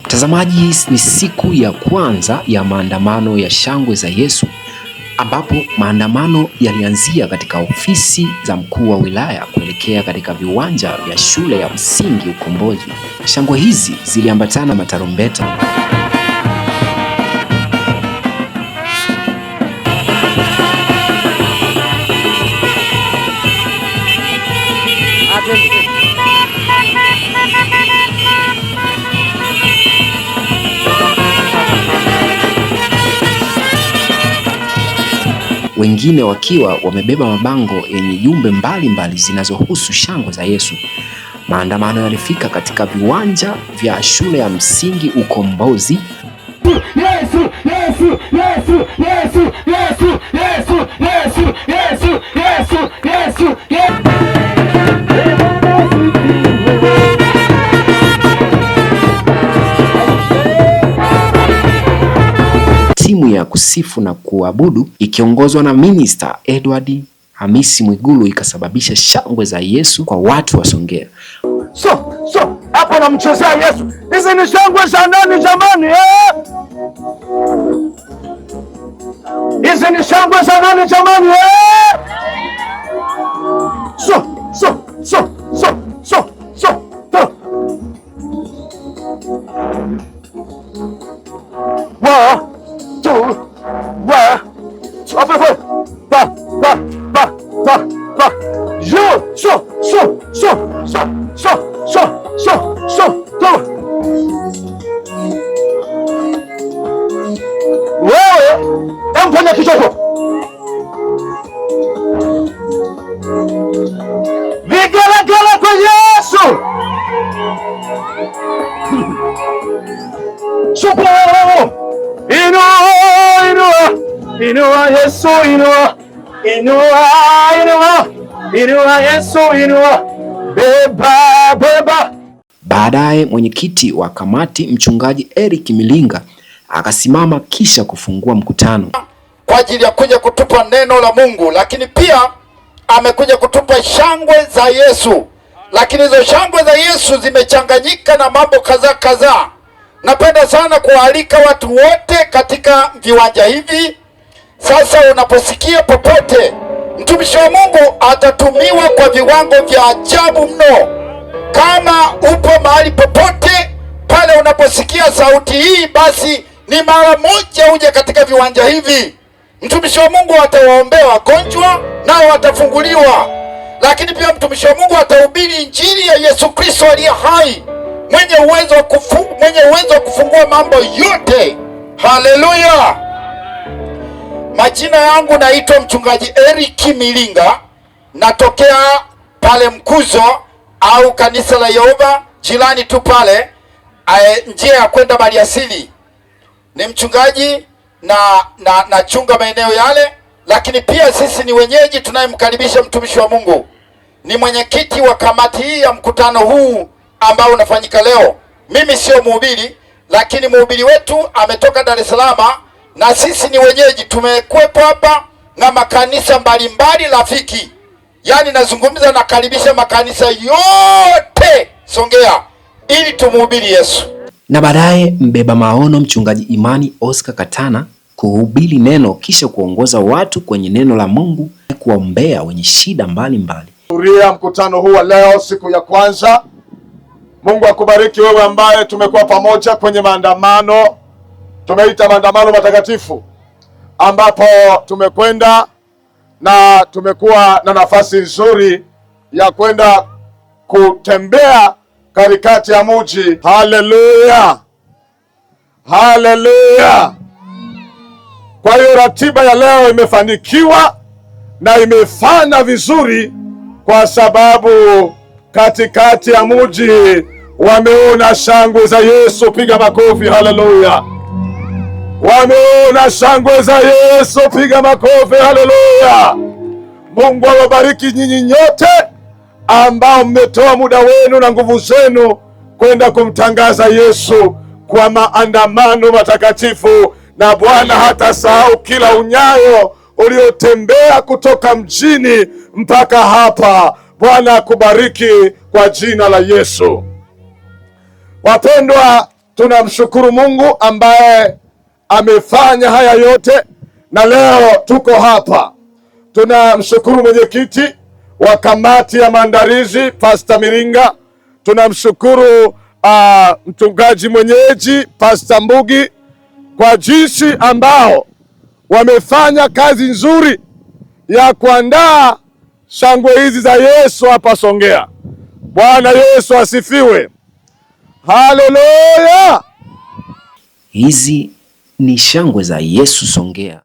Mtazamaji, ni siku ya kwanza ya maandamano ya shangwe za Yesu, ambapo maandamano yalianzia katika ofisi za mkuu wa wilaya kuelekea katika viwanja vya shule ya msingi Ukombozi. Shangwe hizi ziliambatana na matarumbeta, wengine wakiwa wamebeba mabango yenye jumbe mbalimbali zinazohusu shangwe za Yesu. Maandamano yalifika katika viwanja vya shule ya msingi Ukombozi. Yesu, Yesu, Yesu, Yesu, Yesu, Yesu, Yesu, Yesu, Yesu, Yesu, Timu ya kusifu na kuabudu ikiongozwa na Minister Edward Hamisi Mwigulu ikasababisha shangwe za Yesu kwa watu wa Songea. Hapo namchezea Yesu. Hizi ni shangwe za nani jamani? Hizi ni shangwe za nani jamani? Mfanya kichoko vigelegele kwa Yesu. Supo inua, inua, inua Yesu, inua, inua, inua, inua Yesu, inua, beba, beba. Baadaye mwenyekiti wa kamati Mchungaji Eric Milinga akasimama kisha kufungua mkutano kwa ajili ya kuja kutupa neno la Mungu, lakini pia amekuja kutupa shangwe za Yesu. Lakini hizo shangwe za Yesu zimechanganyika na mambo kadhaa. Napenda sana kualika watu wote katika viwanja hivi. Sasa unaposikia popote mtumishi wa Mungu atatumiwa kwa viwango vya ajabu mno. Kama upo mahali popote pale unaposikia sauti hii, basi ni mara moja uje katika viwanja hivi. Mtumishi wa Mungu atawaombea wagonjwa nao watafunguliwa, lakini pia mtumishi wa Mungu atahubiri injili ya Yesu Kristo aliye hai, mwenye uwezo wa kufungua mambo yote. Haleluya! Majina yangu naitwa Mchungaji Eric Milinga, natokea pale Mkuzo au kanisa la Yehova, jirani tu pale, njia ya kwenda Maliasili. Ni mchungaji na chunga maeneo yale, lakini pia sisi ni wenyeji tunayemkaribisha mtumishi wa Mungu. Ni mwenyekiti wa kamati hii ya mkutano huu ambao unafanyika leo. Mimi sio mhubiri, lakini mhubiri wetu ametoka Dar es Salaam, na sisi ni wenyeji tumekuwepo hapa na makanisa mbalimbali rafiki. Yaani nazungumza, nakaribisha makanisa yote Songea ili tumhubiri Yesu. Na baadaye mbeba maono Mchungaji Imani Oscar Katana kuhubiri neno kisha kuongoza watu kwenye neno la Mungu, kuombea wenye shida mbalimbali. Hudhuria mkutano huu wa leo, siku ya kwanza. Mungu akubariki wewe ambaye tumekuwa pamoja kwenye maandamano. Tumeita maandamano matakatifu, ambapo tumekwenda na tumekuwa na nafasi nzuri ya kwenda kutembea katikati ya mji. Haleluya, haleluya. Kwa hiyo ratiba ya leo imefanikiwa na imefana vizuri, kwa sababu katikati ya mji wameona shangwe za Yesu. Piga makofi, haleluya. Wameona shangwe za Yesu, piga makofi, haleluya. Mungu awabariki nyinyi nyote ambao mmetoa muda wenu na nguvu zenu kwenda kumtangaza Yesu kwa maandamano matakatifu, na Bwana hatasahau kila unyayo uliotembea kutoka mjini mpaka hapa. Bwana akubariki kwa jina la Yesu. Wapendwa, tunamshukuru Mungu ambaye amefanya haya yote na leo tuko hapa. Tunamshukuru mwenyekiti wa kamati ya maandalizi Pastor Miringa. Tunamshukuru mchungaji mwenyeji Pastor Mbugi kwa jinsi ambao wamefanya kazi nzuri ya kuandaa shangwe hizi za Yesu hapa Songea. Bwana Yesu asifiwe. Haleluya. Hizi ni shangwe za Yesu Songea.